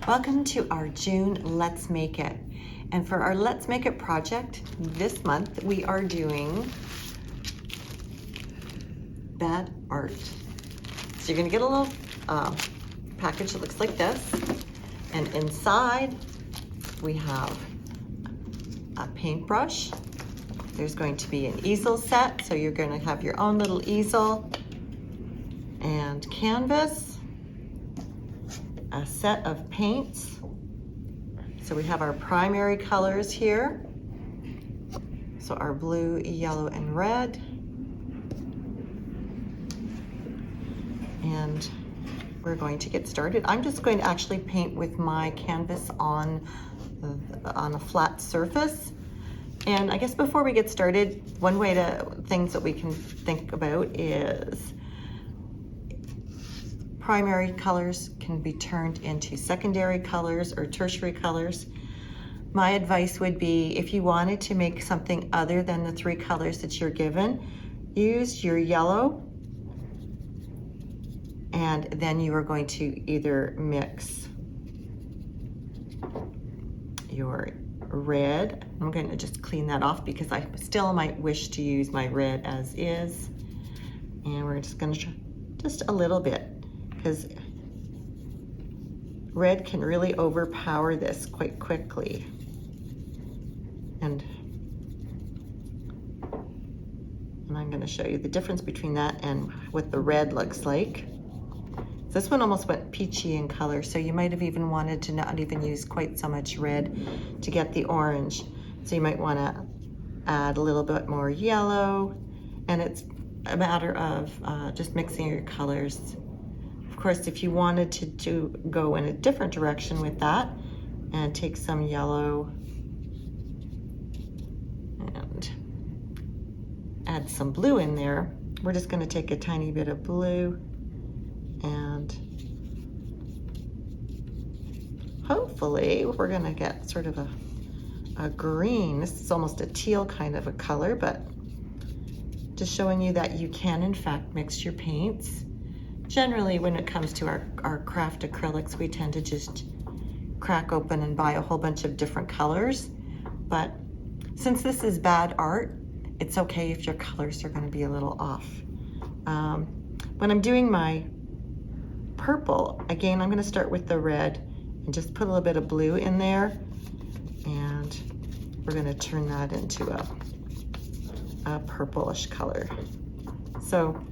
Welcome to our June Let's Make It. And for our Let's Make It project this month, we are doing bad art. So you're gonna get a little package that looks like this. And inside we have a paintbrush. There's going to be an easel set. So you're gonna have your own little easel and canvas, a set of paints. So we have our primary colors here. So our blue, yellow, and red. And we're going to get started. I'm just going to actually paint with my canvas on a flat surface. And I guess before we get started, one way things that we can think about is primary colors can be turned into secondary colors or tertiary colors. My advice would be, if you wanted to make something other than the three colors that you're given, use your yellow, and then you are going to either mix your red. I'm going to just clean that off because I still might wish to use my red as is. And we're just going to try just a little bit, because red can really overpower this quite quickly. And I'm going to show you the difference between that and what the red looks like. This one almost went peachy in color, so you might have even wanted to not even use quite so much red to get the orange. So you might want to add a little bit more yellow, and it's a matter of just mixing your colors. Of course, if you wanted to go in a different direction with that and take some yellow and add some blue in there, we're just going to take a tiny bit of blue and hopefully we're going to get sort of a green. This is almost a teal kind of a color, but just showing you that you can in fact mix your paints. Generally, when it comes to our craft acrylics, we tend to just crack open and buy a whole bunch of different colors. But since this is bad art, it's okay if your colors are going to be a little off. When I'm doing my purple, again, I'm going to start with the red and just put a little bit of blue in there. And we're going to turn that into a purplish color. So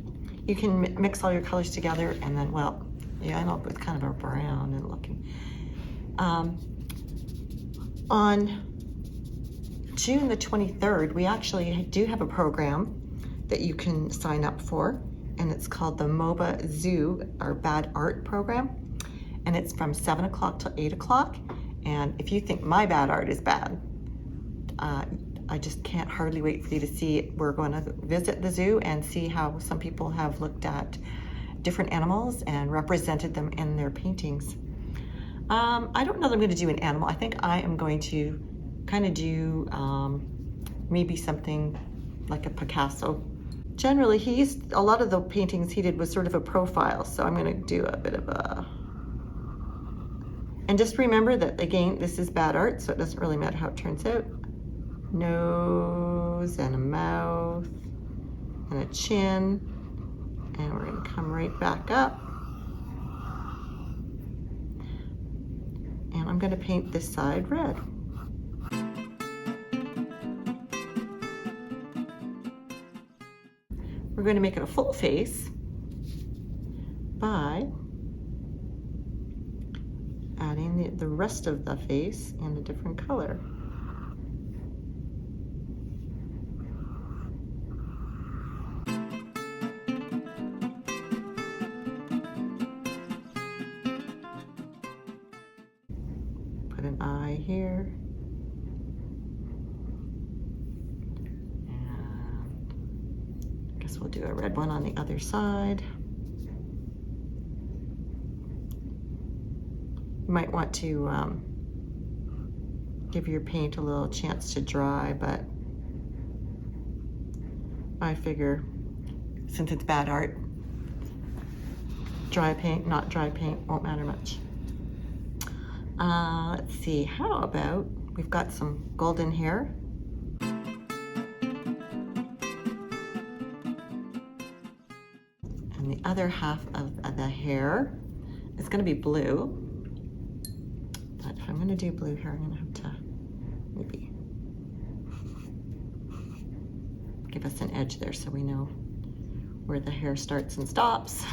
you can mix all your colors together and then, well, yeah, I end up with kind of a brown and looking. On June the 23rd, we actually do have a program that you can sign up for, and it's called the MOBA Zoo, our Bad Art program. And it's from 7 o'clock till 8 o'clock. And if you think my bad art is bad, I just can't hardly wait for you to see it. We're going to visit the zoo and see how some people have looked at different animals and represented them in their paintings. I don't know that I'm going to do an animal. I think I am going to kind of do maybe something like a Picasso. Generally, a lot of the paintings he did was sort of a profile, so I'm going to do a bit of a... And just remember that, again, this is bad art, so it doesn't really matter how it turns out. Nose and a mouth and a chin, and we're going to come right back up. And I'm going to paint this side red. We're going to make it a full face by adding the rest of the face in a different color. Put an eye here. We'll do a red one on the other side. You might want to give your paint a little chance to dry, but I figure since it's bad art, dry paint, not dry paint, won't matter much. Let's see, how about, we've got some golden hair. And the other half of the hair is gonna be blue. But if I'm gonna do blue hair, I'm gonna have to maybe give us an edge there so we know where the hair starts and stops.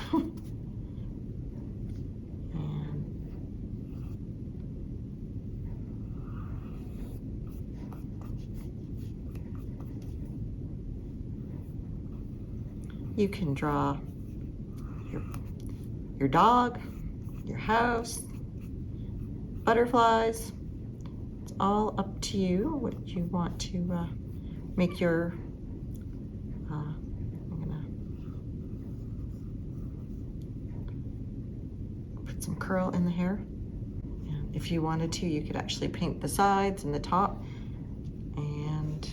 You can draw your dog, your house, butterflies. It's all up to you what you want to make your, I'm gonna put some curl in the hair. And if you wanted to, you could actually paint the sides and the top. And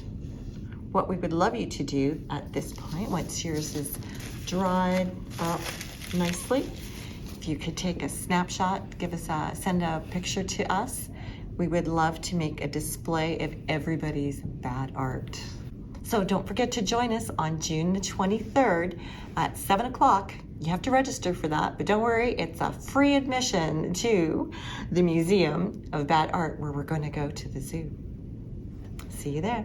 what we would love you to do at this point, once yours is dried up nicely, if you could take a snapshot, send a picture to us. We would love to make a display of everybody's bad art. So don't forget to join us on June the 23rd at 7 o'clock. You have to register for that, but don't worry, it's a free admission to the Museum of Bad Art, where we're going to go to the zoo. See you there.